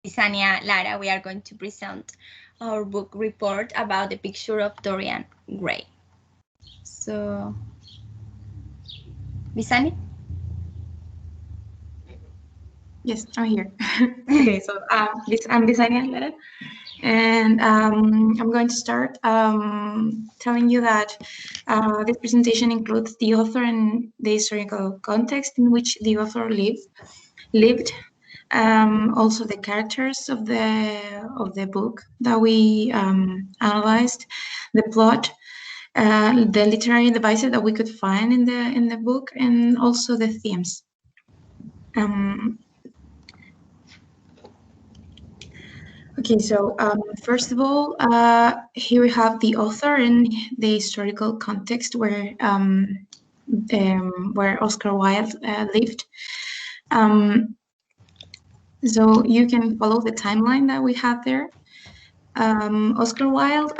Bisania, Lara, we are going to present our book report about the picture of Dorian Gray. So, Bisani? Yes, I'm here. Okay, so I'm Bisania, Lara, and I'm going to start telling you that this presentation includes the author and the historical context in which the author lived. Also the characters of the book that we analyzed, the plot, the literary devices that we could find in the book, and also the themes. Okay, so first of all, here we have the author and the historical context where Oscar Wilde lived. So you can follow the timeline that we have there. Oscar Wilde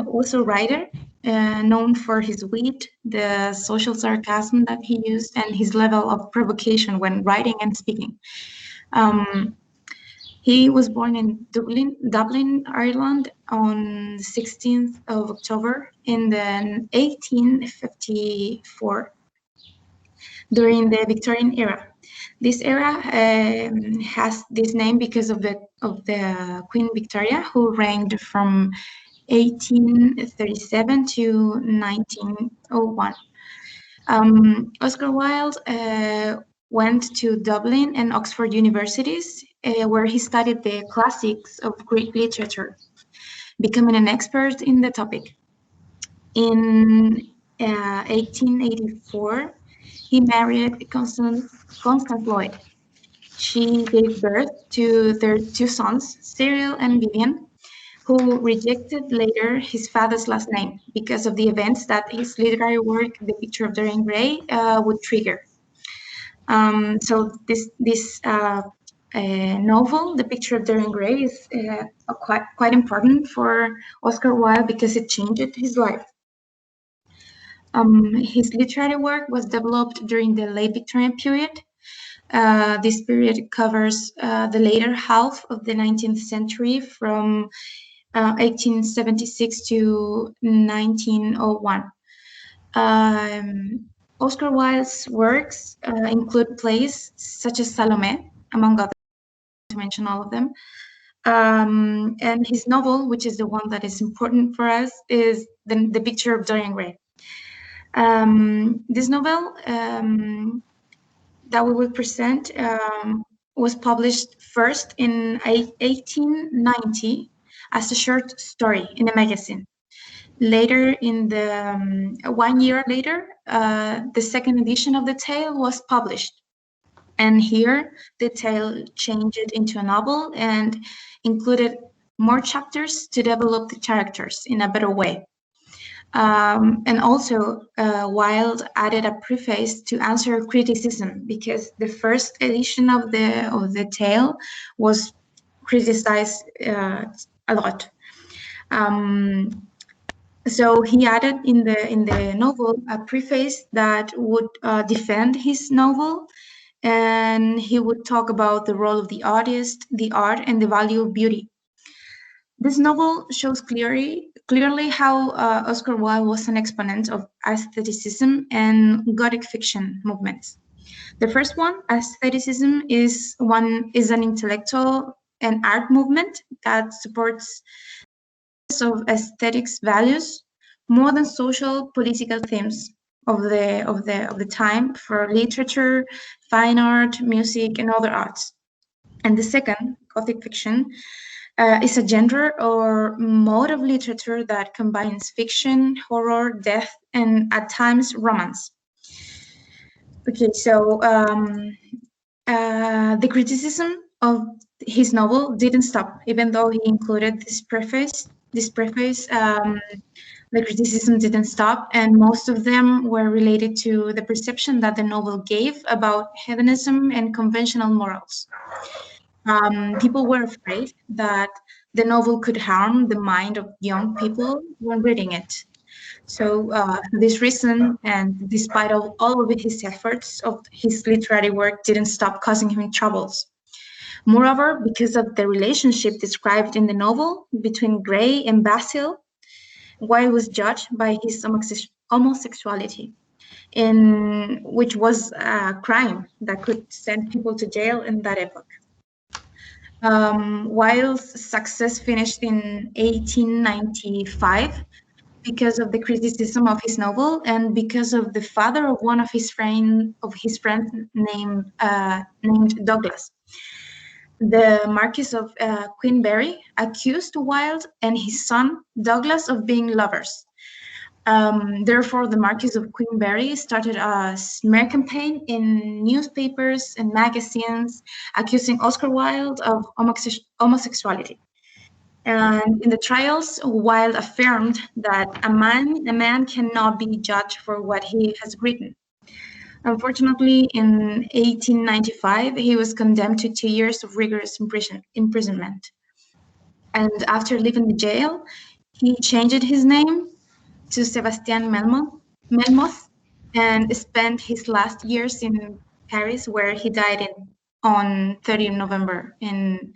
was a writer known for his wit, the social sarcasm that he used, and his level of provocation when writing and speaking. He was born in Dublin, Ireland, on the 16th of October in the 1854, during the Victorian era. This era has this name because of the Queen Victoria, who reigned from 1837 to 1901. Oscar Wilde went to Dublin and Oxford universities, where he studied the classics of Greek literature, becoming an expert in the topic. In 1884, he married Constance Lloyd. She gave birth to their two sons, Cyril and Vivian, who rejected later his father's last name because of the events that his literary work, The Picture of Dorian Gray, would trigger. So this novel, The Picture of Dorian Gray, is quite important for Oscar Wilde because it changed his life. His literary work was developed during the late Victorian period. This period covers the later half of the 19th century, from 1876 to 1901. Oscar Wilde's works include plays such as Salome, among others, to mention all of them. And his novel, which is the one that is important for us, is The Picture of Dorian Gray. This novel that we will present was published first in 1890 as a short story in a magazine. Later, in the 1 year later, the second edition of the tale was published. And here, the tale changed into a novel and included more chapters to develop the characters in a better way. And also, Wilde added a preface to answer criticism, because the first edition of the tale was criticized a lot. So he added in the novel a preface that would defend his novel, and he would talk about the role of the artist, the art, and the value of beauty. This novel shows clearly how Oscar Wilde was an exponent of aestheticism and Gothic fiction movements. The first one, aestheticism, is an intellectual and art movement that supports of aesthetics values more than social political themes of the time for literature, fine art, music, and other arts. And the second, Gothic fiction, is a genre or mode of literature that combines fiction, horror, death, and at times romance. Okay, so the criticism of his novel didn't stop, even though he included this preface. The criticism didn't stop, and most of them were related to the perception that the novel gave about hedonism and conventional morals. People were afraid that the novel could harm the mind of young people when reading it. So for this reason, and despite all of his efforts, of his literary work didn't stop causing him troubles. Moreover, because of the relationship described in the novel between Gray and Basil, Wilde was judged by his homosexuality, which was a crime that could send people to jail in that epoch. Wilde's success finished in 1895 because of the criticism of his novel and because of the father of one of his friends named Douglas. The Marquis of Queenberry accused Wilde and his son Douglas of being lovers. Therefore, the Marquis of Queenberry started a smear campaign in newspapers and magazines accusing Oscar Wilde of homosexuality. And in the trials, Wilde affirmed that a man cannot be judged for what he has written. Unfortunately, in 1895, he was condemned to 2 years of rigorous imprisonment. And after leaving the jail, he changed his name to Sebastian Melmoth and spent his last years in Paris, where he died on 30 November in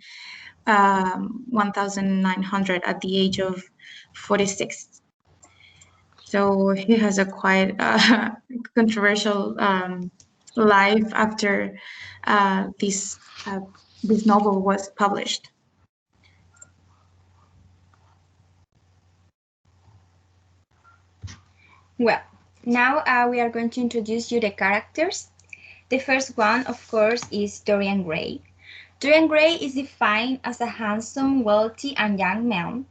1900 at the age of 46. So he has a quite controversial life after this novel was published. Well, now we are going to introduce you the characters. The first one, of course, is Dorian Gray. Dorian Gray is defined as a handsome, wealthy, and young man.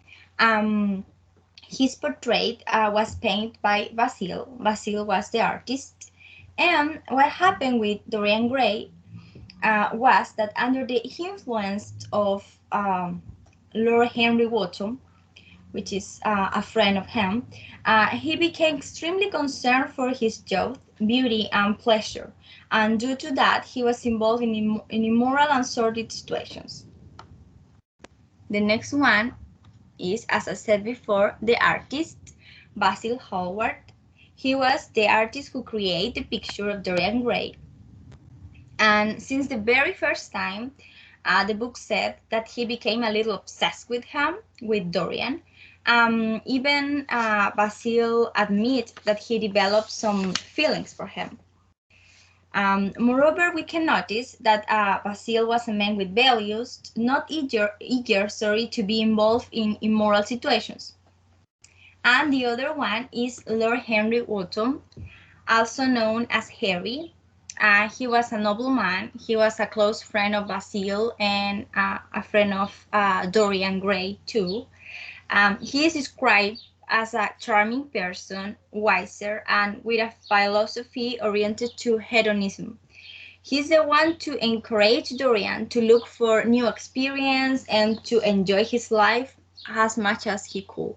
His portrait was painted by Basil. Basil was the artist. And what happened with Dorian Gray was that under the influence of Lord Henry Wotton, which is a friend of him, he became extremely concerned for his youth, beauty, and pleasure. And due to that, he was involved in immoral and sordid situations. The next one is, as I said before, the artist, Basil Hallward. He was the artist who created the picture of Dorian Gray. And since the very first time, the book said that he became a little obsessed with him, with Dorian. Even Basil admits that he developed some feelings for him. Moreover, we can notice that Basil was a man with values, not eager to be involved in immoral situations. And the other one is Lord Henry Wotton, also known as Harry. He was a nobleman. He was a close friend of Basil and a friend of Dorian Gray too. He is described as a charming person, wiser, and with a philosophy oriented to hedonism. He's the one to encourage Dorian to look for new experience and to enjoy his life as much as he could.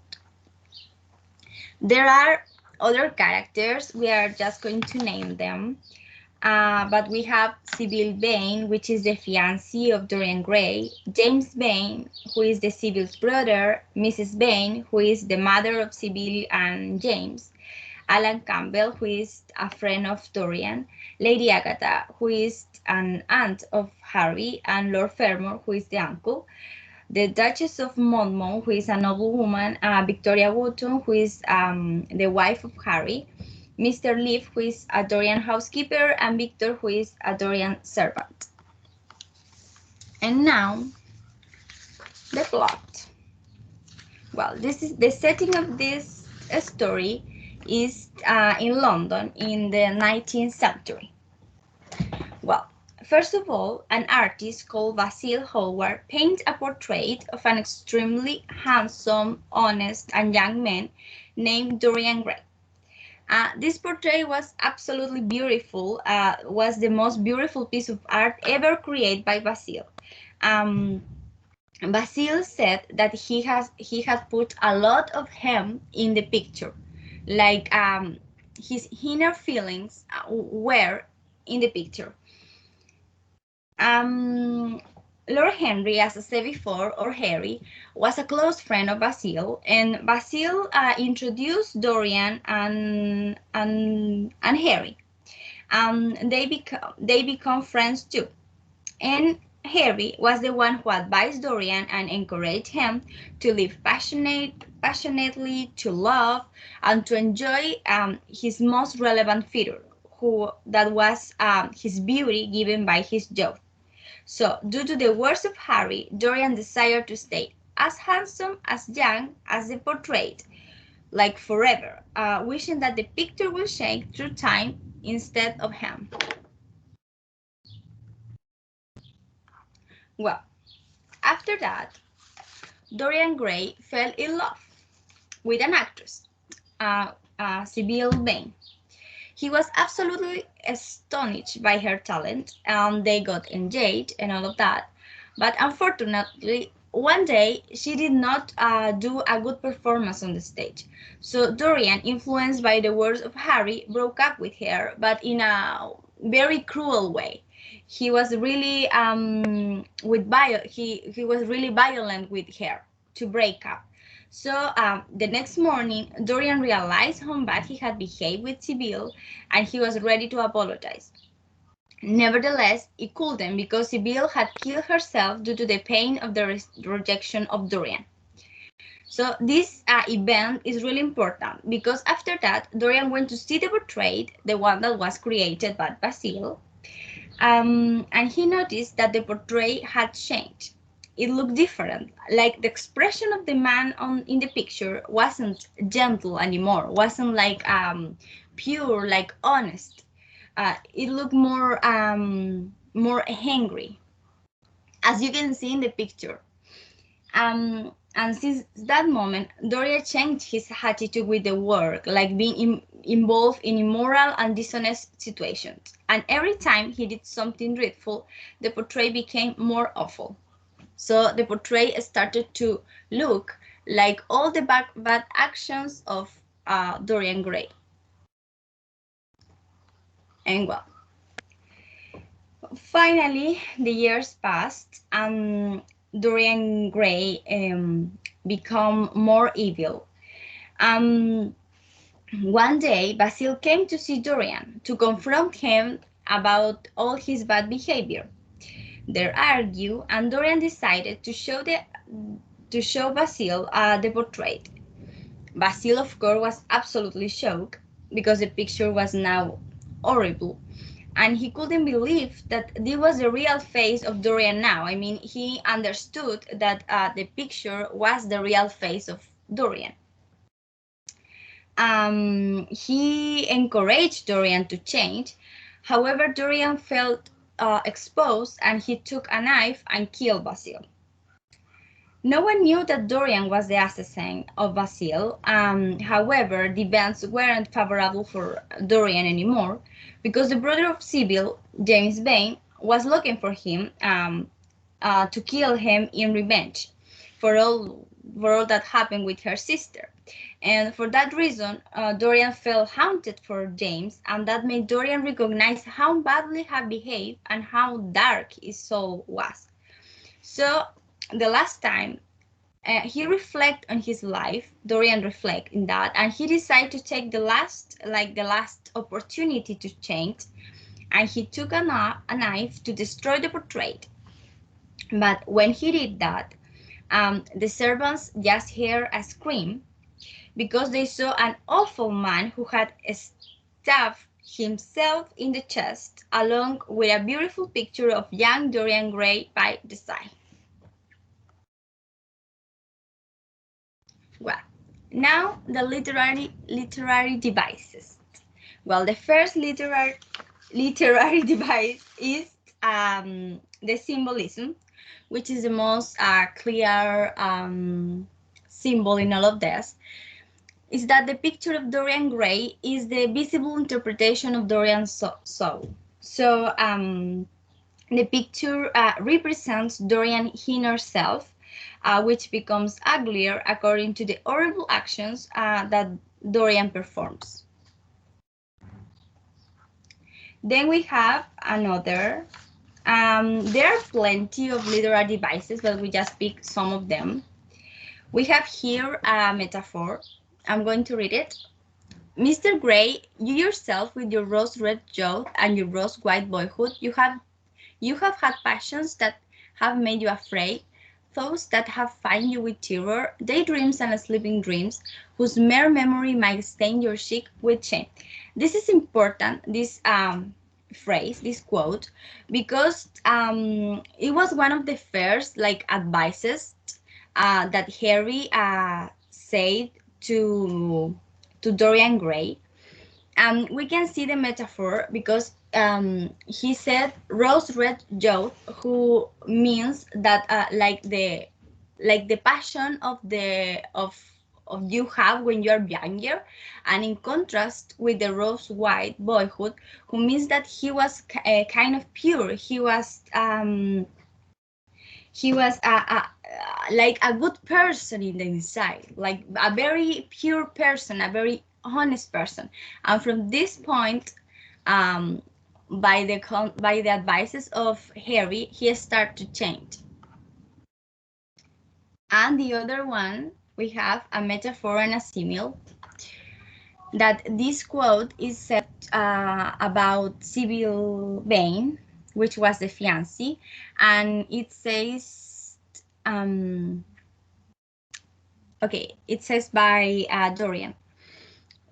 There are other characters. We are just going to name them. But we have Sybil Vane, which is the fiancée of Dorian Gray, James Vane, who is the Sybil's brother, Mrs. Vane, who is the mother of Sybil and James, Alan Campbell, who is a friend of Dorian, Lady Agatha, who is an aunt of Harry, and Lord Fermor, who is the uncle, the Duchess of Monmouth, who is a noblewoman, Victoria Wotton, who is the wife of Harry, Mr. Leaf, who is a Dorian housekeeper, and Victor, who is a Dorian servant. And now, the plot. Well, this is the setting of this story is in London in the 19th century. Well, first of all, an artist called Basil Hallward painted a portrait of an extremely handsome, honest, and young man named Dorian Gray. This portrait was absolutely beautiful, was the most beautiful piece of art ever created by Basil. Basil said that he had put a lot of him in the picture, like his inner feelings were in the picture. Lord Henry, as I said before, or Harry, was a close friend of Basil, and Basil introduced Dorian and Harry. They become friends too. And Harry was the one who advised Dorian and encouraged him to live passionately, to love, and to enjoy his most relevant feature, that was his beauty given by his youth. So, due to the words of Harry, Dorian desired to stay as handsome, as young as the portrait, like forever, wishing that the picture will change through time instead of him. Well, after that, Dorian Gray fell in love with an actress, Sybil Vane. He was absolutely astonished by her talent, and they got engaged and all of that. But unfortunately, one day she did not do a good performance on the stage. So Dorian, influenced by the words of Harry, broke up with her, but in a very cruel way. He was really he was really violent with her to break up. So the next morning, Dorian realized how bad he had behaved with Sybil, and he was ready to apologize. Nevertheless, he couldn't because Sybil had killed herself due to the pain of the rejection of Dorian. So this event is really important because after that, Dorian went to see the portrait, the one that was created by Basil, and he noticed that the portrait had changed. It looked different, like the expression of the man in the picture wasn't gentle anymore, wasn't like pure, like honest. It looked more angry, as you can see in the picture. And since that moment, Dorian changed his attitude with the work, like being involved in immoral and dishonest situations. And every time he did something dreadful, the portrait became more awful. So the portrait started to look like all the bad actions of Dorian Gray. And well, finally, the years passed and Dorian Gray became more evil. One day, Basil came to see Dorian to confront him about all his bad behavior. They argued, and Dorian decided to show Basil the portrait. Basil, of course, was absolutely shocked because the picture was now horrible, and he couldn't believe that this was the real face of Dorian now. I mean, he understood that the picture was the real face of Dorian. He encouraged Dorian to change. However, Dorian felt exposed and he took a knife and killed Basil. No one knew that Dorian was the assassin of Basil. However, the events weren't favorable for Dorian anymore because the brother of Sybil, James Vane, was looking for him to kill him in revenge for all that happened with her sister. And for that reason, Dorian felt haunted for James, and that made Dorian recognize how badly he had behaved and how dark his soul was. So the last time he reflect on his life, Dorian reflect in that, and he decided to take the last opportunity to change, and he took a knife to destroy the portrait. But when he did that, the servants just heard a scream because they saw an awful man who had stabbed himself in the chest, along with a beautiful picture of young Dorian Gray by the side. Well, now the literary devices. Well, the first literary device is the symbolism, which is the most clear symbol in all of this. Is that the picture of Dorian Gray is the visible interpretation of Dorian's soul. So the picture represents Dorian's inner self, which becomes uglier according to the horrible actions that Dorian performs. Then we have another. There are plenty of literary devices, but we just pick some of them. We have here a metaphor. I'm going to read it. Mr. Gray, you yourself with your rose-red youth and your rose-white boyhood, you have had passions that have made you afraid, thoughts that have fined you with terror, daydreams and sleeping dreams, whose mere memory might stain your cheek with shame. This is important, this phrase, this quote, because it was one of the first like advices that Harry said to Dorian Gray. We can see the metaphor because he said rose red youth, who means that like the passion of you have when you are younger, and in contrast with the rose white boyhood, who means that he was kind of pure. He was like a good person in the inside, like a very pure person, a very honest person. And from this point, um, by the advices of Harry, he started to change. And the other one, we have a metaphor and a simile. That this quote is said about Sybil Vane, which was the fiancée, and it says, okay, it says by Dorian.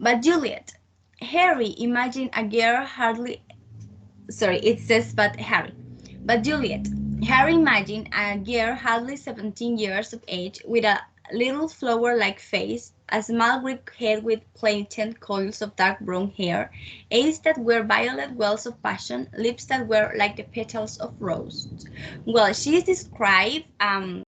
But Juliet, Harry, imagine a girl hardly, sorry, it says but Harry. But Juliet, Harry imagined a girl hardly 17 years of age with a little flower-like face, a small Greek head with plaited coils of dark brown hair, eyes that were violet wells of passion, lips that were like the petals of rose. Well, she is described um,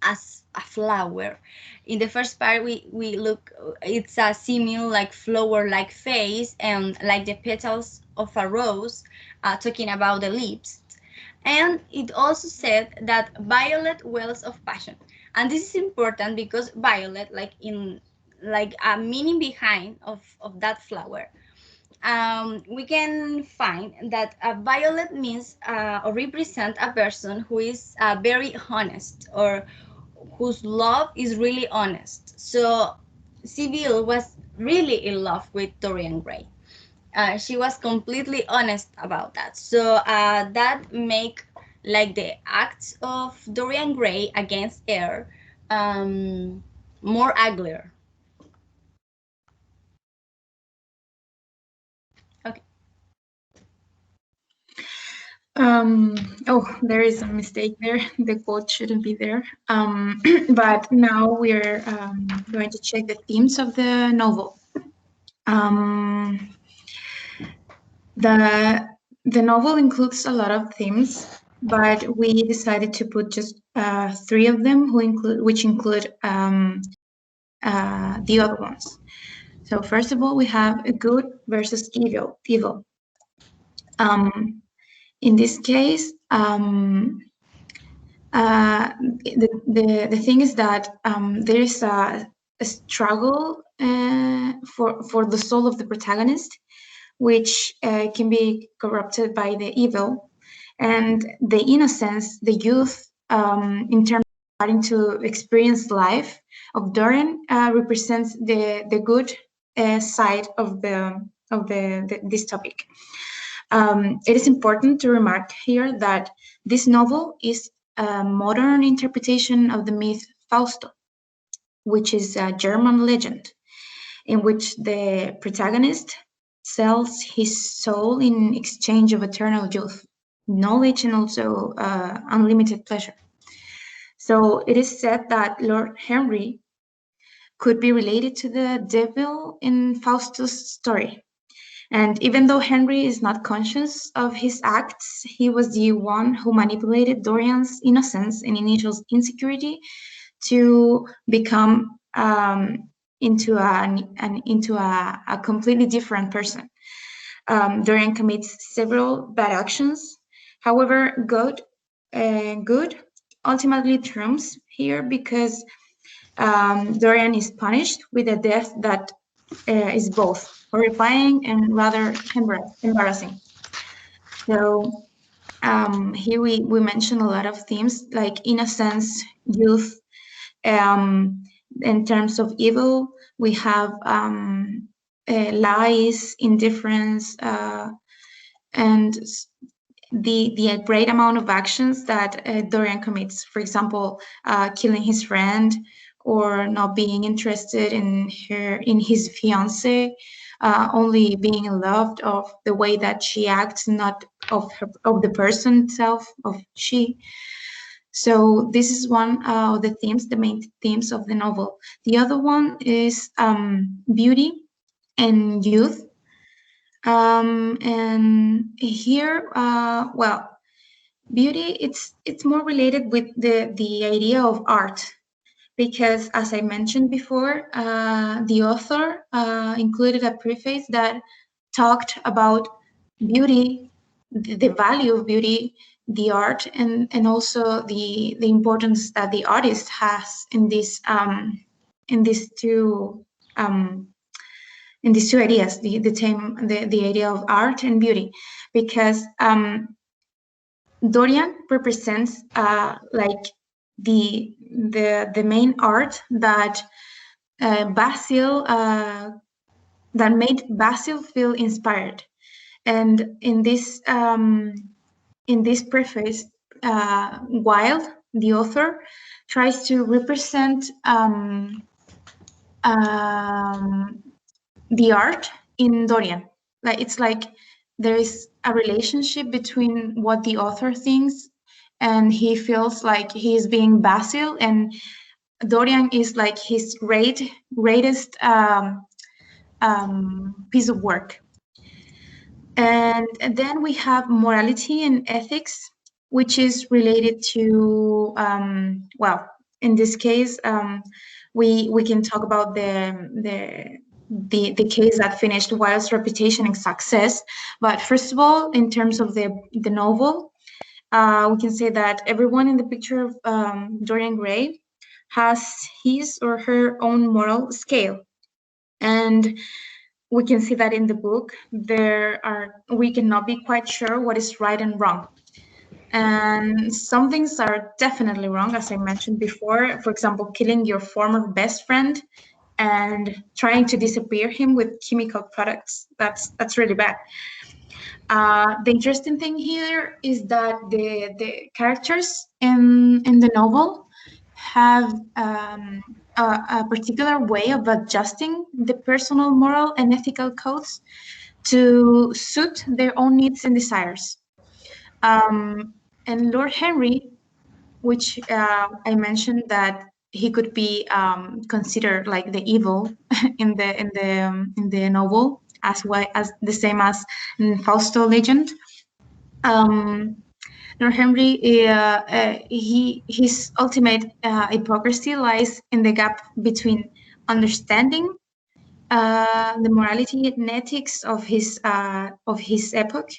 as a flower. In the first part, we look, it's a simile like flower like face and like the petals of a rose, talking about the lips. And it also said that violet wells of passion. And this is important because violet, like in like a meaning behind of that flower, we can find that a violet means or represent a person who is very honest, or whose love is really honest. So Sibyl was really in love with Dorian Gray. She was completely honest about that. So that make like the acts of Dorian Gray against her more uglier. Okay. Oh, there is a mistake there. The quote shouldn't be there. But now we're going to check the themes of the novel. The novel includes a lot of themes, but we decided to put just three of them, which include the other ones. So first of all, we have good versus evil. In this case, the thing is that there is a struggle for the soul of the protagonist, which can be corrupted by the evil, and the innocence, the youth, in terms of starting to experience life of Dorian, represents the good side of this topic. It is important to remark here that this novel is a modern interpretation of the myth Fausto, which is a German legend in which the protagonist sells his soul in exchange of eternal youth, knowledge, and also unlimited pleasure. So it is said that Lord Henry could be related to the devil in Faustus' story. And even though Henry is not conscious of his acts, he was the one who manipulated Dorian's innocence and initial insecurity to become into a completely different person. Dorian commits several bad actions. However, good ultimately trumps here because Dorian is punished with a death that is both horrifying and rather embarrassing. So here we mention a lot of themes like innocence, youth. In terms of evil, we have lies, indifference, and the great amount of actions that Dorian commits. For example, killing his friend, or not being interested in his fiance, only being in love of the way that she acts, not of the person itself, of she. So this is one of the themes, the main themes of the novel. The other one is beauty and youth. And here, well, beauty, it's more related with the idea of art, because as I mentioned before, the author included a preface that talked about beauty, the value of beauty, the art, and also the importance that the artist has in these two um, in these two ideas, the idea of art and beauty, because Dorian represents like the main art that Basil that made Basil feel inspired. And in this preface, Wilde, the author, tries to represent the art in Dorian. Like, it's like there is a relationship between what the author thinks, and he feels like he's being Basil, and Dorian is like his greatest piece of work. And then we have morality and ethics, which is related to well, in this case, we can talk about the case that finished Wilde's reputation and success. But first of all, in terms of the novel, we can say that everyone in the picture of Dorian Gray has his or her own moral scale. And we can see that in the book, we cannot be quite sure what is right and wrong. And some things are definitely wrong, as I mentioned before. For example, killing your former best friend and trying to disappear him with chemical products. That's really bad. The interesting thing here is that the characters in the novel have a particular way of adjusting the personal, moral, and ethical codes to suit their own needs and desires. And Lord Henry, which I mentioned that he could be considered like the evil in the novel, as well as the same as in Fausto legend. Lord Henry, his ultimate hypocrisy lies in the gap between understanding the morality and ethics of his epoch,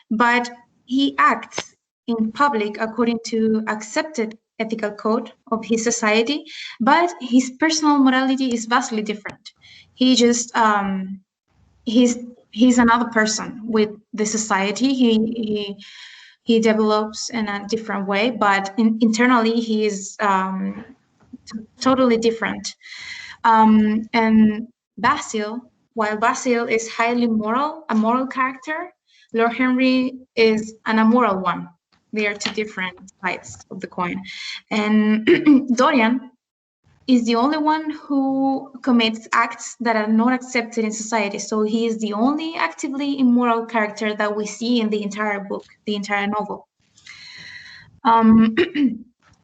but he acts in public according to accepted ethical code of his society, but his personal morality is vastly different. He just he's another person with the society. He develops in a different way, but internally he is totally different. And Basil, while Basil is highly moral, a moral character, Lord Henry is an immoral one. They are two different sides of the coin. And Dorian is the only one who commits acts that are not accepted in society. So he is the only actively immoral character that we see in the entire book, the entire novel.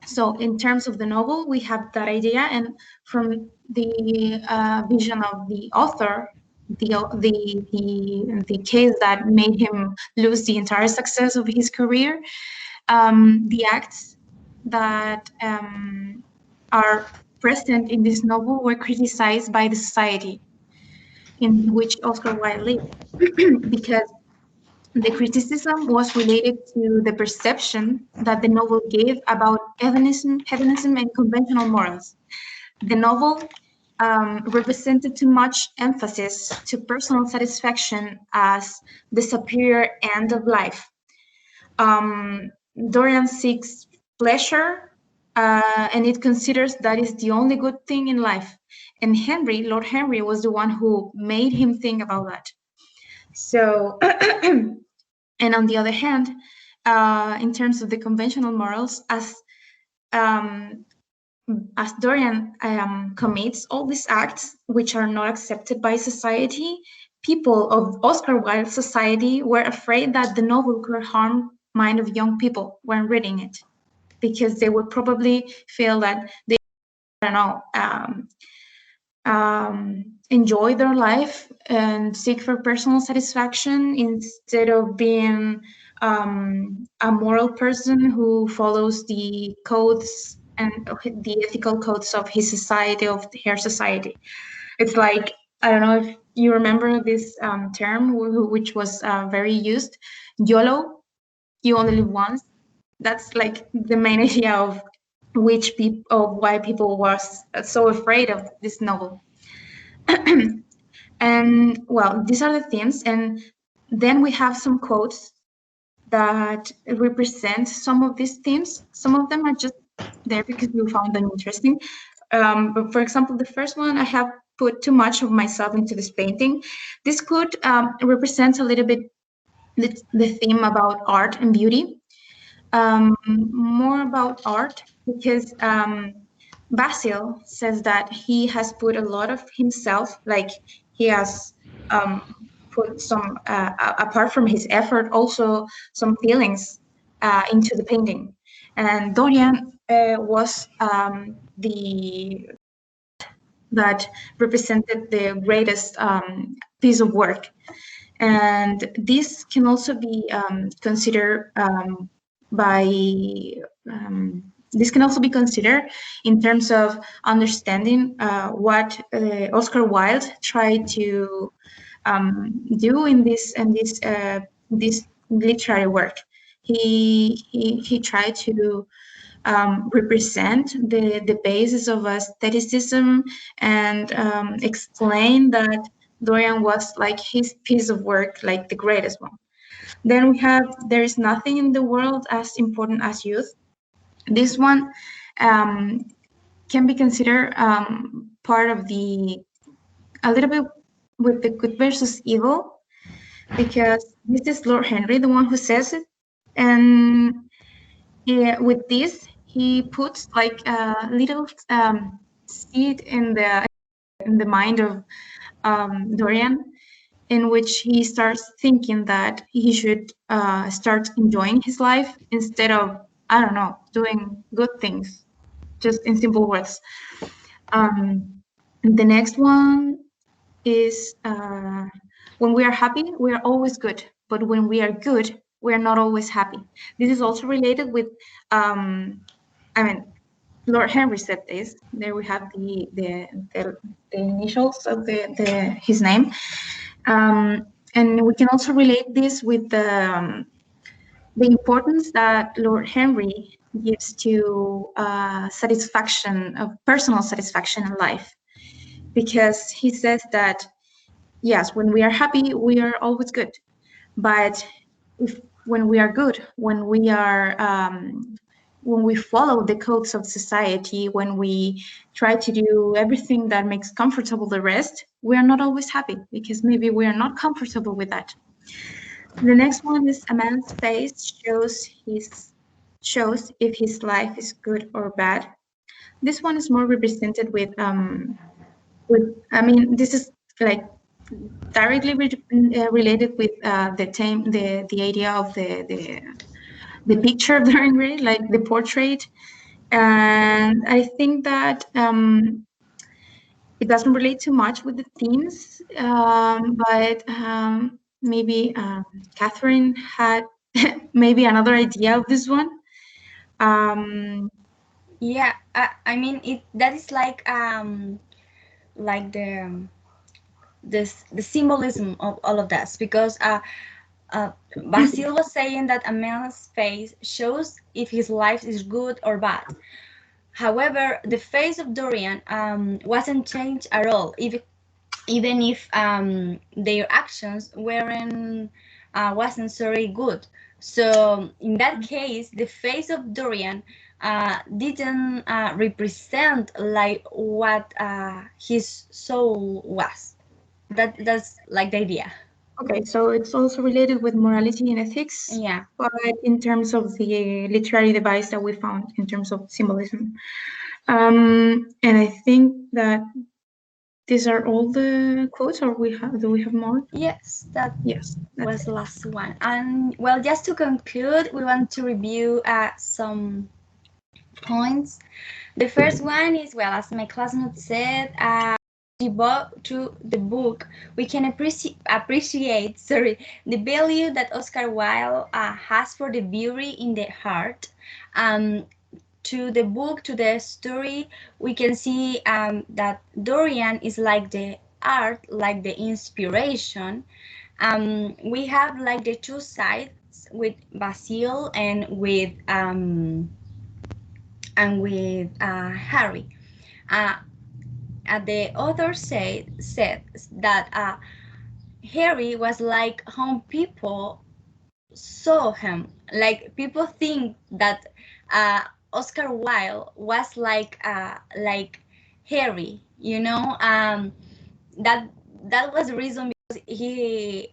So in terms of the novel, we have that idea, and from the vision of the author, the case that made him lose the entire success of his career, the acts that are present in this novel were criticized by the society in which Oscar Wilde lived, because the criticism was related to the perception that the novel gave about hedonism and conventional morals. The novel represented too much emphasis to personal satisfaction as the superior end of life. Dorian seeks pleasure, and it considers that is the only good thing in life. And Lord Henry, was the one who made him think about that. So, and on the other hand, in terms of the conventional morals, um, as Dorian commits all these acts which are not accepted by society, people of Oscar Wilde's society were afraid that the novel could harm mind of young people when reading it, because they would probably feel that they, I don't know, enjoy their life and seek for personal satisfaction instead of being a moral person who follows the codes and the ethical codes of his society, of her society. It's like, I don't know if you remember this term, which was very used, YOLO, you only live once. That's like the main idea of which people, of why people was so afraid of this novel. And well, these are the themes. And then we have some quotes that represent some of these themes. Some of them are just there because we found them interesting. But for example, the first one, I have put too much of myself into this painting. This quote represents a little bit the theme about art and beauty, more about art, because Basil says that he has put a lot of himself, like he has um, put some, apart from his effort, also some feelings into the painting. And Dorian was the that represented the greatest piece of work. And this can also be considered by this can also be considered in terms of understanding what Oscar Wilde tried to do in this literary work. He tried to represent the basis of aestheticism and explain that Dorian was like his piece of work, like the greatest one. Then we have There is nothing in the world as important as youth. This one um, can be considered part of a little bit with the good versus evil, because this is Lord Henry, the one who says it. And with this, he puts like a little seed in the mind of Dorian, in which he starts thinking that he should start enjoying his life instead of, I don't know, doing good things, just in simple words. The next one is when we are happy, we are always good. But when we are good, we are not always happy. This is also related with, I mean, Lord Henry said this. There we have the initials of his name. And we can also relate this with the importance that Lord Henry gives to satisfaction, of personal satisfaction in life, because he says that yes, when we are happy, we are always good, but when we are good, when we follow the codes of society, when we try to do everything that makes comfortable the rest, we are not always happy because maybe we are not comfortable with that. The next one is a man's face shows if his life is good or bad. This one is more represented with I mean, this is like directly related with the idea of the picture of Dorian Gray, like the portrait. And I think that it doesn't relate too much with the themes, but maybe Catherine had maybe another idea of this one. Yeah, I mean it. That is like the symbolism of all of this, because Basil was saying that a man's face shows if his life is good or bad. However, the face of Dorian wasn't changed at all, even if their actions wasn't very good. So in that case, the face of Dorian didn't represent like what his soul was. That's like the idea. Okay, so it's also related with morality and ethics. Yeah. But in terms of the literary device that we found in terms of symbolism. And I think that these are all the quotes, or do we have more? Yes, that Yes, was that's the it. last one. And well, just to conclude, we want to review some points. The first one is, well, as my classmate said, through the book, we can appreciate the value that Oscar Wilde has for the beauty in the heart. To the book, to the story, we can see that Dorian is like the art, like the inspiration. We have like the two sides with Basil and with Harry. Uh, the author said that Harry was like how people saw him. Like people think that uh, Oscar Wilde was like Harry, you know. That that was the reason because he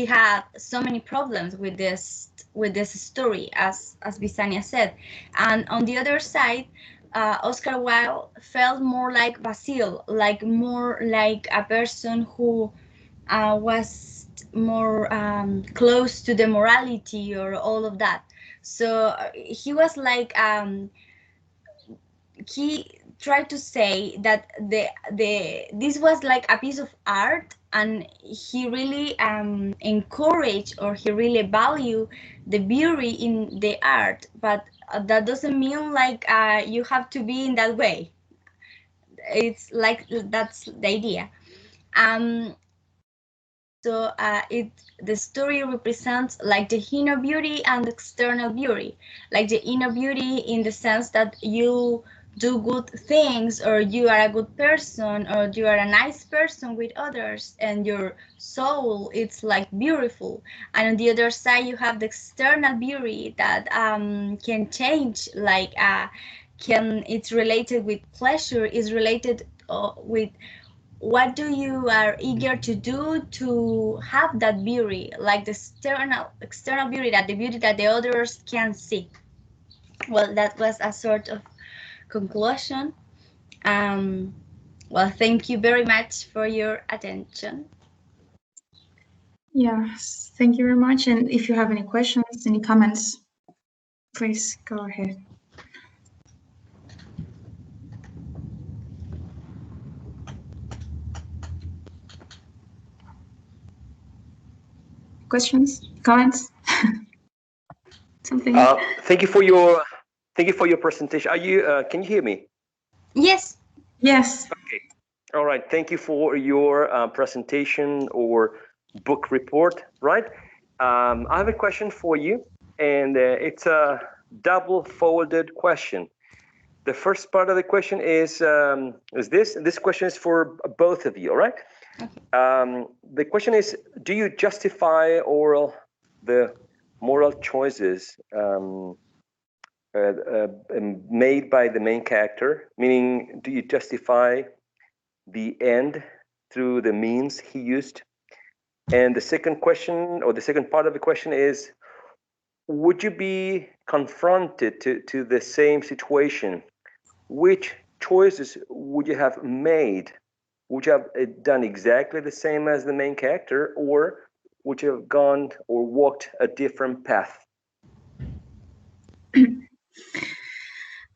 had so many problems with this story, as Bisania said. And on the other side, Oscar Wilde felt more like Basil, like more like a person who was more close to the morality or all of that. So he was like he tried to say that the this was like a piece of art, and he really encouraged, or he really value the beauty in the art, but that doesn't mean like you have to be in that way. It's like that's the idea. um so the story represents like the inner beauty and the external beauty, like the inner beauty in the sense that you do good things, or you are a good person, or you are a nice person with others, and your soul it's like beautiful. And on the other side, you have the external beauty that can change, like can it's related with pleasure, is related with what do you are eager to do to have that beauty, like the external beauty, that the beauty that the others can see. Well, that was a sort of conclusion. um well, thank you very much for your attention. Yes, thank you very much. And if you have any questions, any comments, please go ahead. Questions, comments, something? Thank you for your presentation. Are you can you hear me? Yes. Yes. Okay. All right. Thank you for your presentation or book report. Right. I have a question for you, and it's a double-folded question. The first part of the question is this. This question is for both of you. All right. The question is: do you justify or the moral choices made by the main character? Meaning, do you justify the end through the means he used? And the second question, or the second part of the question is, would you be confronted to the same situation? Which choices would you have made? Would you have done exactly the same as the main character, or would you have gone or walked a different path?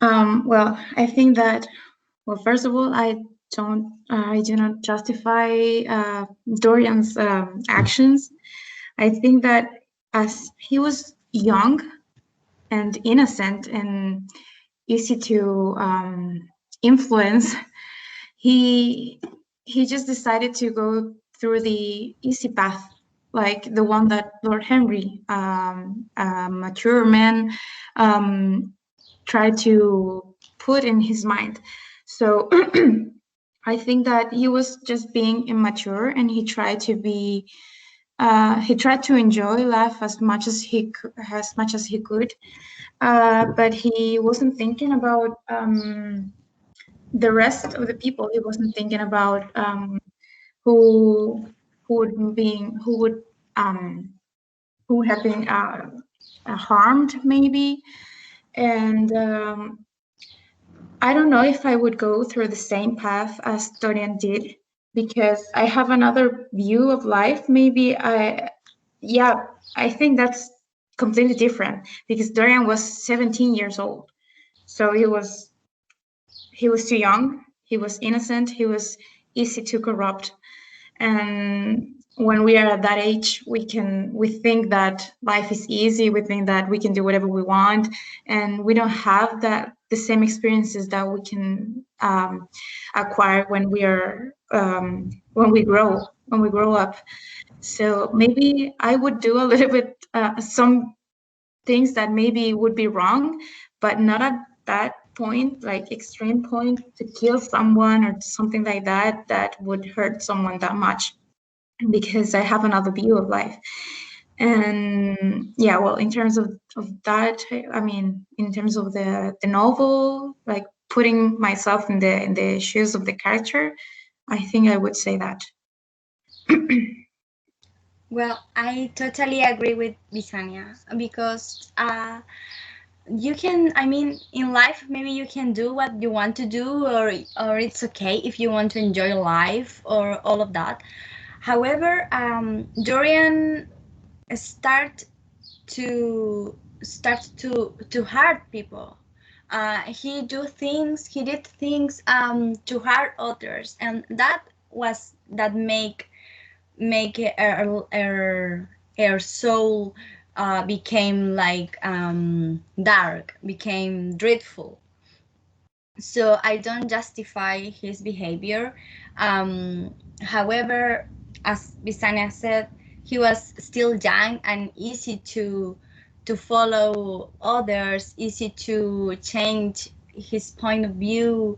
Well, I think that, well, first of all, I do not justify Dorian's actions. I think that as he was young and innocent and easy to influence, he just decided to go through the easy path, like the one that Lord Henry, a mature man, tried to put in his mind. So I think that he was just being immature, and he tried to be he tried to enjoy life as much as he could, but he wasn't thinking about the rest of the people. He wasn't thinking about who who would have been harmed maybe, and I don't know if I would go through the same path as Dorian did, because I have another view of life. Maybe I think that's completely different, because Dorian was 17 years old. So he was too young, he was innocent, he was easy to corrupt. And when we are at that age, we think that life is easy, we think that we can do whatever we want, and we don't have the same experiences that we can acquire when we grow up. So maybe I would do a little bit some things that maybe would be wrong, but not at that point, like extreme point, to kill someone or something like that would hurt someone that much, because I have another view of life. And yeah, well, in terms of that, I mean, in terms of the novel, like putting myself in the shoes of the character, I think I would say that. Well, I totally agree with Bisania, because you can, I mean, in life maybe you can do what you want to do, or it's okay if you want to enjoy life or all of that. However, Dorian start to hurt people. He did things to hurt others, and that make her soul became like dark, became dreadful. So I don't justify his behavior. However, as Bisania said, he was still young and easy to follow others, easy to change his point of view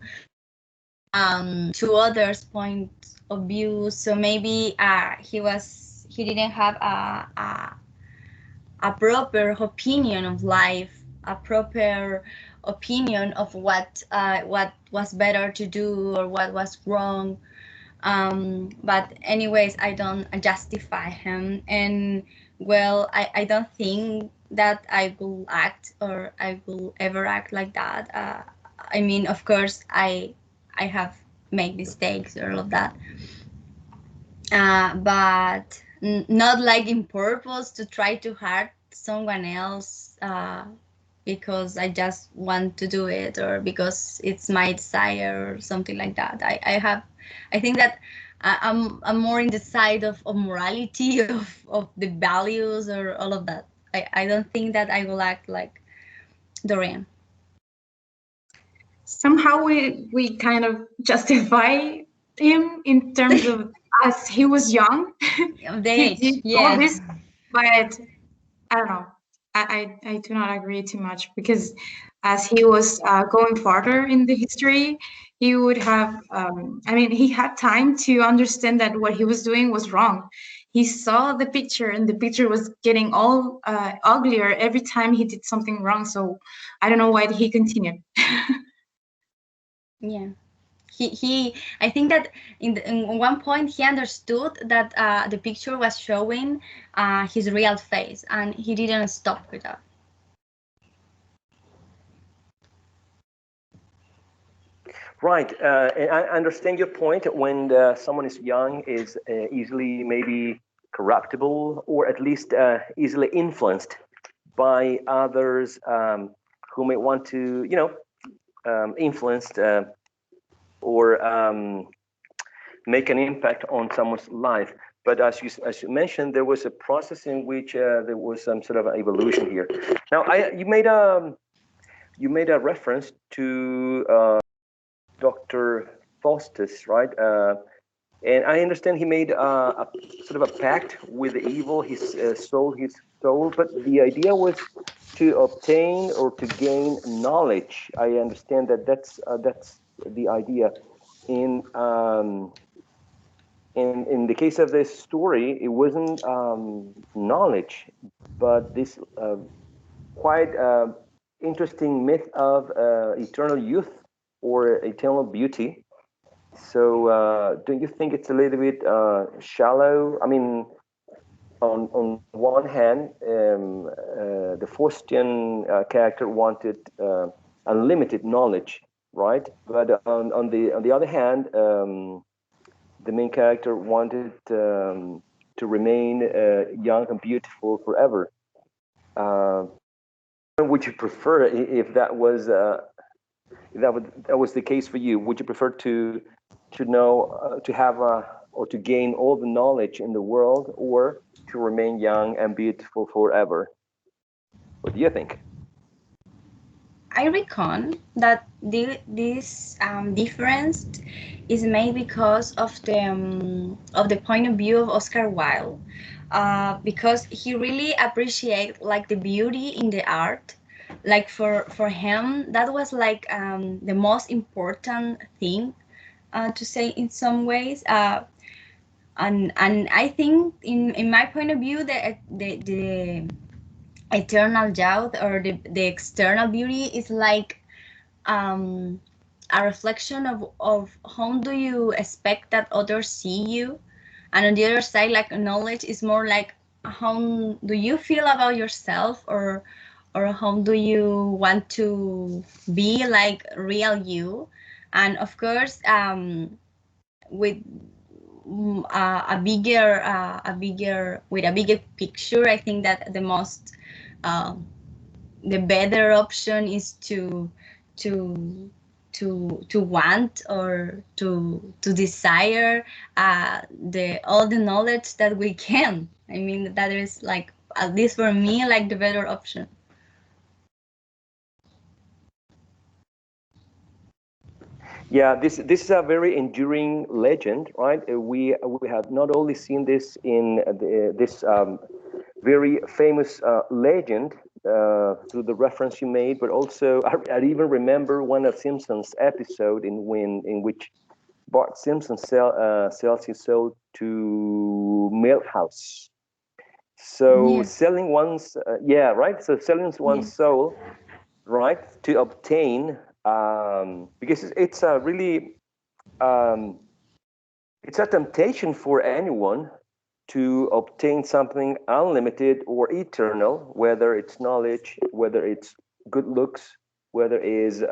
to others' point of view. So maybe he didn't have a proper opinion of life, a proper opinion of what was better to do or what was wrong. But anyways, I don't justify him, and well, I don't think that I will act, or I will ever act like that. I mean, of course, I have made mistakes or all of that, but not like in purpose to try to hurt someone else, because I just want to do it, or because it's my desire or something like that. I think that I'm more in the side of morality, of the values or all of that. I don't think that I will act like Dorian. Somehow we kind of justify him in terms of, as he was young, Of the he age, did all yeah. this, but I don't know. I do not agree too much, because as he was going farther in the history, he would have, I mean, he had time to understand that what he was doing was wrong. He saw the picture, and the picture was getting all uglier every time he did something wrong. So I don't know why he continued. Yeah. He I think that in one point he understood that the picture was showing his real face, and he didn't stop with that. Right, and I understand your point. When someone is young, is easily maybe corruptible, or at least easily influenced by others who may want to, influence or make an impact on someone's life. But as you mentioned, there was a process in which there was some sort of evolution here. Now, you made a reference to Dr. Faustus, right? And I understand he made a sort of a pact with the evil. He sold his soul, but the idea was to obtain or to gain knowledge. I understand that that's the idea. In in the case of this story, it wasn't knowledge, but this quite interesting myth of eternal youth or eternal beauty. So don't you think it's a little bit shallow? I mean, on one hand, the Faustian character wanted unlimited knowledge, right? But on the other hand, the main character wanted to remain young and beautiful forever. Would you prefer, if that was that was the case for you? Would you prefer to know to have or to gain all the knowledge in the world, or to remain young and beautiful forever? What do you think? I reckon that this difference is made because of the point of view of Oscar Wilde, because he really appreciate like the beauty in the art. Like for him, that was like the most important thing to say in some ways. And I think in my point of view, the eternal youth or the external beauty is like a reflection of how do you expect that others see you, and on the other side, like knowledge is more like how do you feel about yourself, or how do you want to be like real you. And of course, with a bigger with a bigger picture, I think that the most the better option is to want or to desire the all the knowledge that we can. I mean, that is like, at least for me, like the better option. Yeah, this is a very enduring legend, right? We have not only seen this in this very famous legend through the reference you made, but also I even remember one of Simpsons episode in which Bart Simpson sells his soul to Milhouse. So Yes. selling one's yeah, right. So selling one's Yes. soul, right, to obtain because it's a really um, it's a temptation for anyone to obtain something unlimited or eternal, whether it's knowledge, whether it's good looks, whether it's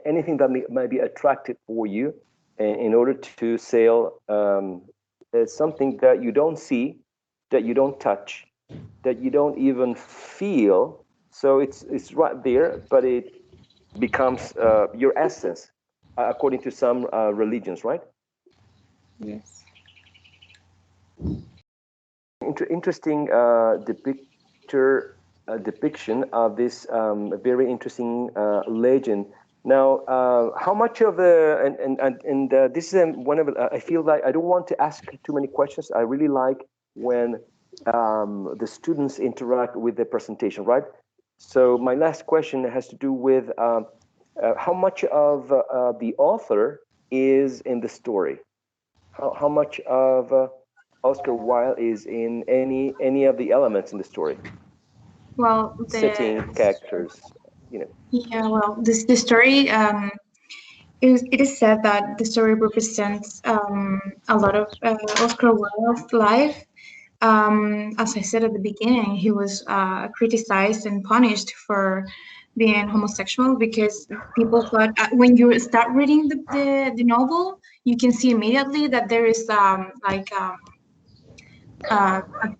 anything that may be attractive for you, in order to sell something that you don't see, that you don't touch, that you don't even feel. So it's right there, but it becomes your essence, according to some religions, right? Yes. Interesting depiction of this very interesting legend. Now, how much of the and this is one of I feel like I don't want to ask too many questions. I really like when the students interact with the presentation, right? So my last question has to do with how much of the author is in the story. How much of Oscar Wilde is in any of the elements in the story? Well, Setting, characters, you know. yeah, well, the story, it is said that the story represents a lot of Oscar Wilde's life. As I said at the beginning, he was criticized and punished for being homosexual because people thought when you start reading the novel, you can see immediately that there is a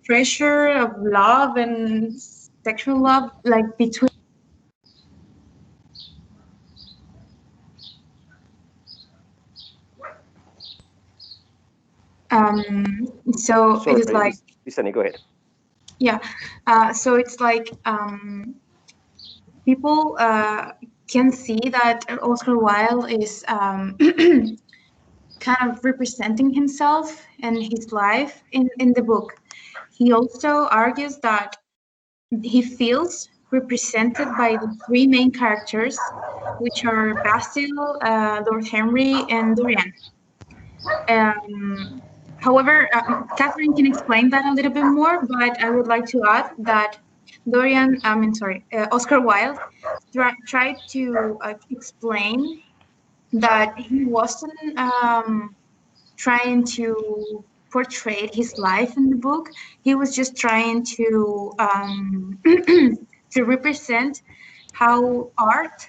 pressure of love and sexual love, like between. So it is Sorry, like, Lisa, go ahead. yeah. So it's like people can see that Oscar Wilde is kind of representing himself and his life in the book. He also argues that he feels represented by the three main characters, which are Basil, Lord Henry, and Dorian. Um, However, Catherine can explain that a little bit more, but I would like to add that Oscar Wilde tried to explain that he wasn't trying to portray his life in the book. He was just trying to to represent how art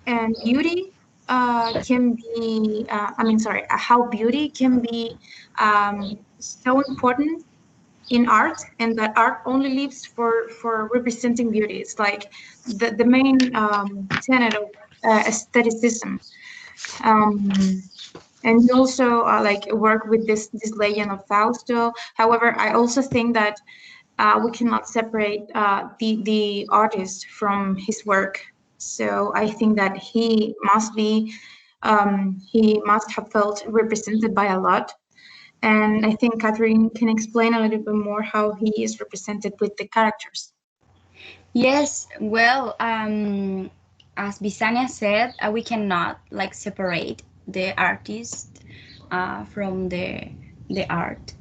and beauty can be. How beauty can be so important in art, and that art only lives for representing beauty. It's like the main tenet of aestheticism. Um, and you also like work with this legend of Fausto. However, I also think that we cannot separate the artist from his work. So I think that he must have felt represented by a lot. And I think Catherine can explain a little bit more how he is represented with the characters. Yes, well, as Bisania said, we cannot like separate the artist from the art.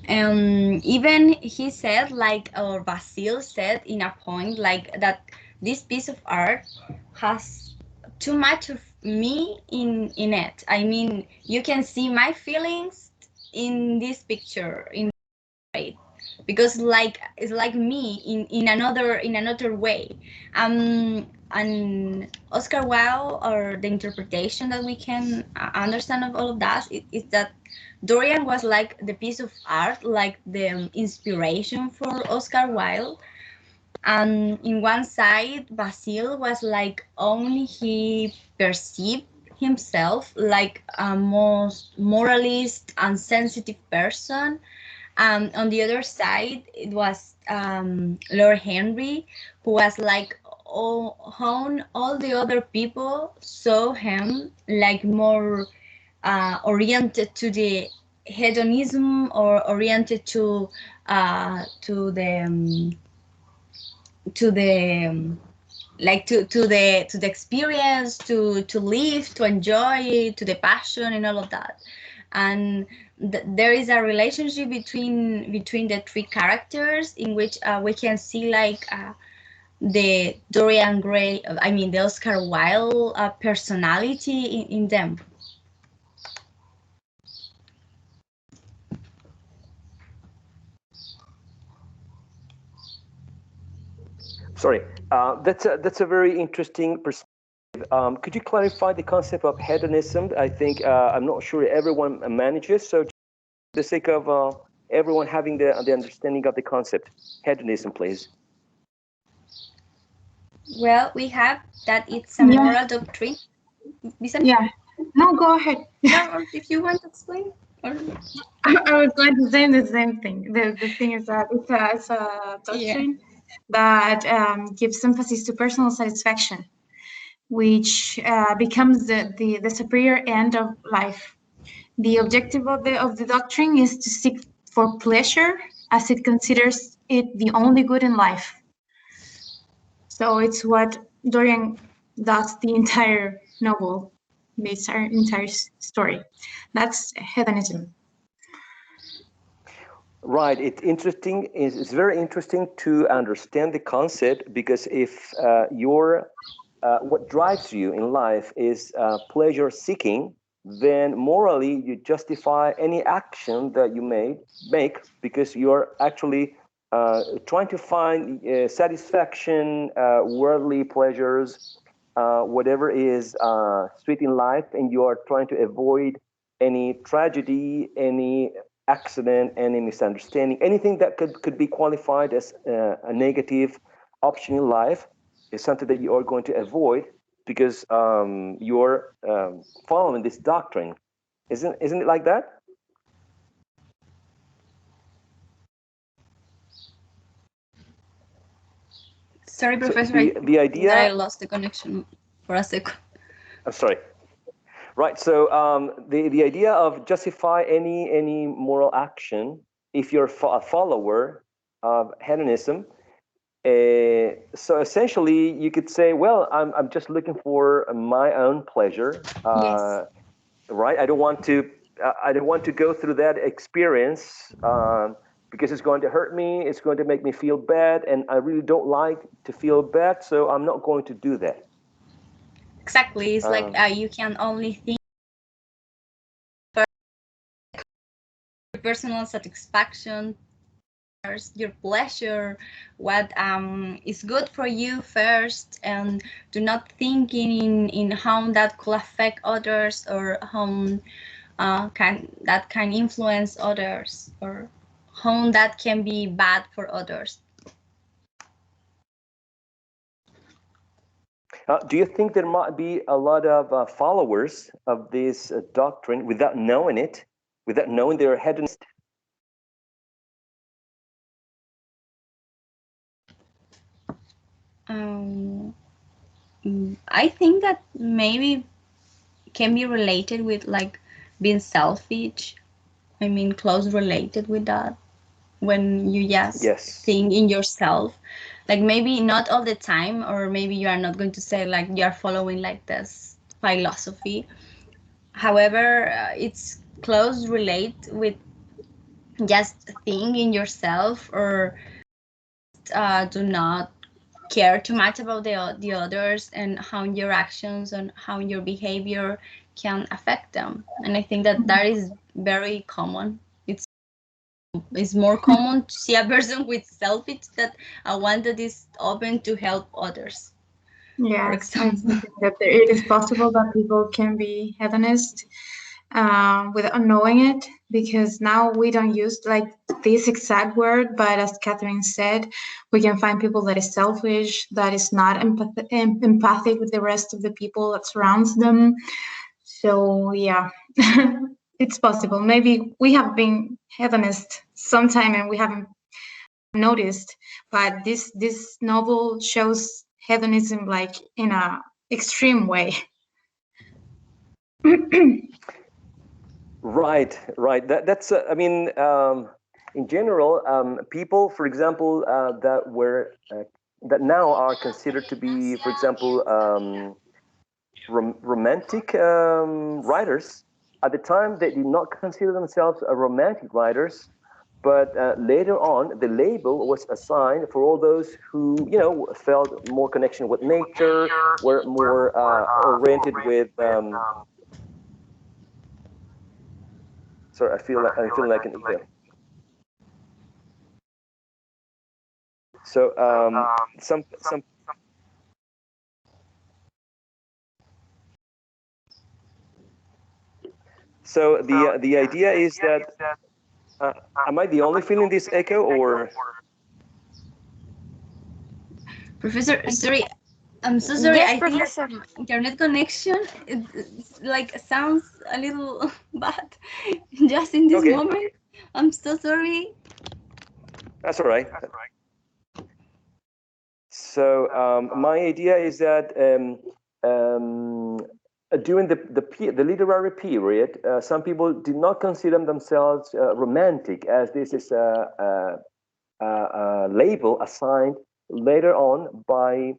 Even he said, like, or Basil said in a point, like that this piece of art has too much of me in it. I mean, you can see my feelings in this picture in right, because like it's like me in another way. And Oscar Wilde, or the interpretation that we can understand of all of that is that Dorian was like the piece of art, like the inspiration for Oscar Wilde. And in one side, Basil was like only he perceived himself like a most moralist and sensitive person. On the other side, it was Lord Henry, who was like all the other people saw him like more oriented to the hedonism, or oriented to the like to the experience, to live, to enjoy, to the passion and all of that. And there is a relationship between the three characters, in which we can see like the Dorian Gray, I mean the Oscar Wilde personality in them. Sorry, that's a very interesting perspective. Could you clarify the concept of hedonism? I think I'm not sure everyone manages. So, for the sake of everyone having the understanding of the concept, hedonism, please. Well, we have that it's a Yeah. moral doctrine. Yeah. No, go ahead. No, if you want to explain. Or... I was going to say the same thing. The thing is that it's a doctrine that gives emphasis to personal satisfaction, which becomes the superior end of life. The objective of the doctrine is to seek for pleasure, as it considers it the only good in life. So it's what Dorian does the entire novel, the entire story. That's hedonism. Right. It's interesting. It's very interesting to understand the concept, because if your what drives you in life is pleasure seeking, then morally you justify any action that you make, because you're actually trying to find satisfaction, worldly pleasures, whatever is sweet in life, and you are trying to avoid any tragedy, any accident, any misunderstanding, anything that could be qualified as a negative option in life is something that you are going to avoid, because you're following this doctrine. Isn't it like that? Sorry, Professor. So the idea. That I lost the connection for a second. I'm sorry. Right. So the idea of justify any moral action, if you're a follower of hedonism, so essentially you could say, well, I'm just looking for my own pleasure. Yes. Right. I don't want to go through that experience, because it's going to hurt me. It's going to make me feel bad, and I really don't like to feel bad. So I'm not going to do that. Exactly. It's like you can only think your personal satisfaction, your pleasure, what is good for you first, and do not think in how that could affect others, or how can influence others, or how that can be bad for others. Do you think there might be a lot of followers of this doctrine without knowing it, without knowing they're hedonist? I think that maybe can be related with like being selfish. I mean, close related with that. When you just Yes. think in yourself, like maybe not all the time, or maybe you are not going to say like you are following like this philosophy. However, it's close relate with just think in yourself, or do not care too much about the others, and how your actions and how your behavior can affect them. And I think that that is very common. It's more common to see a person with selfish than a one that is open to help others, for Yes, I example. think that it is possible that people can be hedonist without knowing it, because now we don't use like this exact word, but as Catherine said, we can find people that is selfish, that is not empathic with the rest of the people that surrounds them. So yeah, it's possible. Maybe we have been hedonist sometime and we haven't noticed, but this novel shows hedonism like in a extreme way. Right, right. That's. I mean, in general, people, for example, that now are considered to be, for example, romantic writers. At the time, they did not consider themselves romantic writers, but later on, the label was assigned for all those who, felt more connection with nature, were more oriented with. Sorry, I'm feeling like an echo. So some. So the idea is that am I the only feeling this echo, or Professor, sorry, I'm so sorry. Yes, I think that Professor. internet connection it's like sounds a little bad just in this okay? moment. I'm so sorry. That's all right. So my idea is that during the literary period, some people did not consider themselves romantic, as this is a label assigned later on by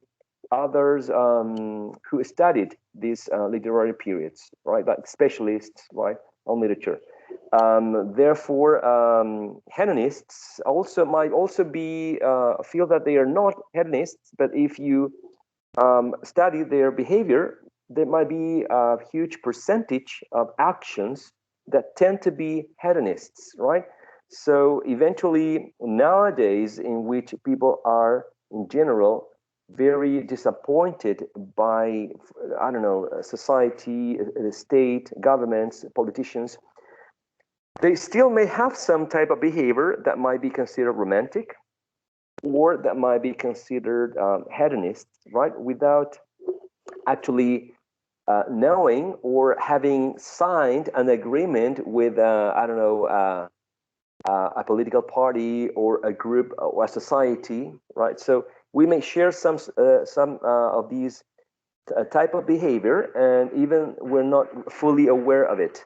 others who studied these literary periods, right? Like specialists, right, on literature. Therefore, hedonists might also be feel that they are not hedonists, but if you study their behavior, there might be a huge percentage of actions that tend to be hedonists, right? So eventually, nowadays, in which people are in general very disappointed by, I don't know, society, the state, governments, politicians, they still may have some type of behavior that might be considered romantic, or that might be considered hedonist, right? Without actually knowing or having signed an agreement with, I don't know, a political party or a group or a society, right? So we may share some of these type of behavior, and even we're not fully aware of it.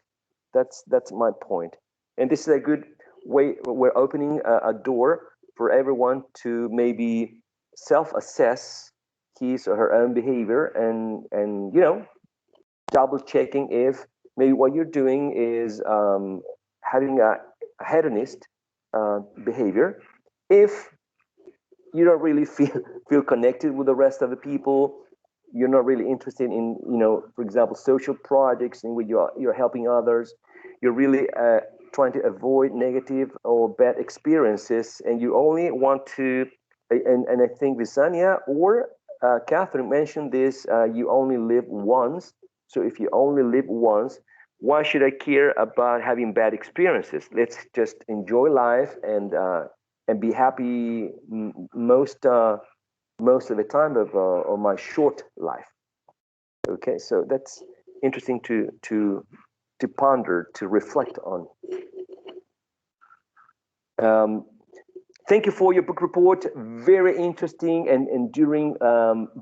That's my point. And this is a good way. We're opening a door for everyone to maybe self-assess his or her own behavior, and double checking if maybe what you're doing is having a hedonist behavior. If you don't really feel connected with the rest of the people, you're not really interested in, for example, social projects in which you're helping others. You're really trying to avoid negative or bad experiences, and you only want to. And I think Visania or Catherine mentioned this. You only live once, so if you only live once, why should I care about having bad experiences? Let's just enjoy life and be happy most of the time of my short life. Okay, so that's interesting to ponder, to reflect on. Thank you for your book report. Very interesting and enduring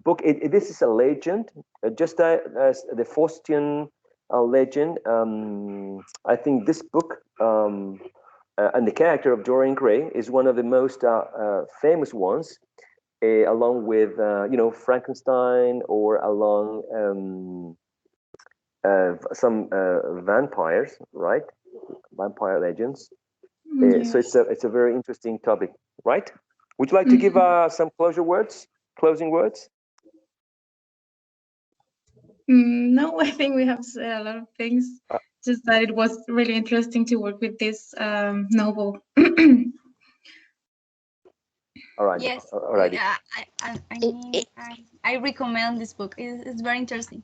book. This is a legend, just as the Faustian legend. I think this book and the character of Dorian Gray is one of the most famous ones, along with Frankenstein, or along some vampires, right? Vampire legends. Yes. So it's a very interesting topic, right? Would you like to give some closing words? No, I think we have said a lot of things. Just that it was really interesting to work with this novel. All right. Yes. All righty. I recommend this book. It's very interesting.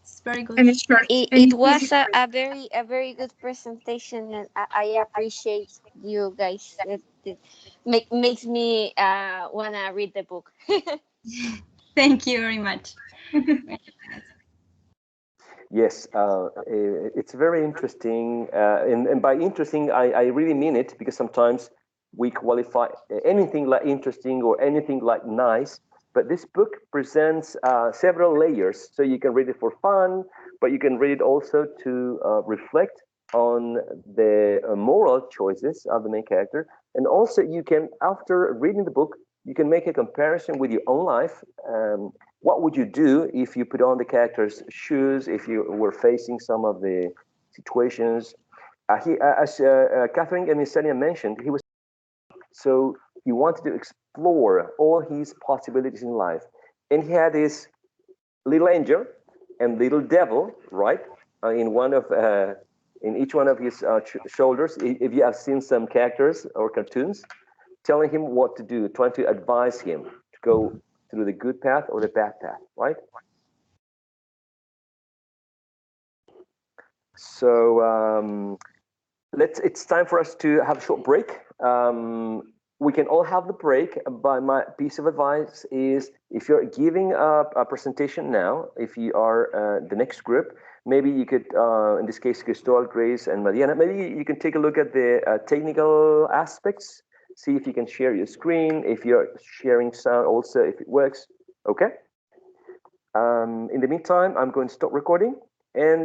It's very good. And it's short. It was a very good presentation, and I appreciate you guys. It makes me wanna read the book. Thank you very much. Yes, it's very interesting, and by interesting, I really mean it, because sometimes we qualify anything like interesting or anything like nice, but this book presents several layers. So you can read it for fun, but you can read it also to reflect on the moral choices of the main character, and also you can, after reading the book, you can make a comparison with your own life. What would you do if you put on the character's shoes, if you were facing some of the situations? As Catherine and Misenia mentioned, he was, so he wanted to explore all his possibilities in life, and he had this little angel and little devil, right, in each one of his shoulders. If you have seen some characters or cartoons, telling him what to do, trying to advise him to go through the good path or the bad path, right? So it's time for us to have a short break. We can all have the break, but my piece of advice is, if you're giving a presentation now, if you are the next group, maybe you could, in this case, Cristobal, Grace, and Mariana, maybe you can take a look at the technical aspects, see if you can share your screen, if you're sharing sound also, if it works, okay? In the meantime, I'm going to stop recording, and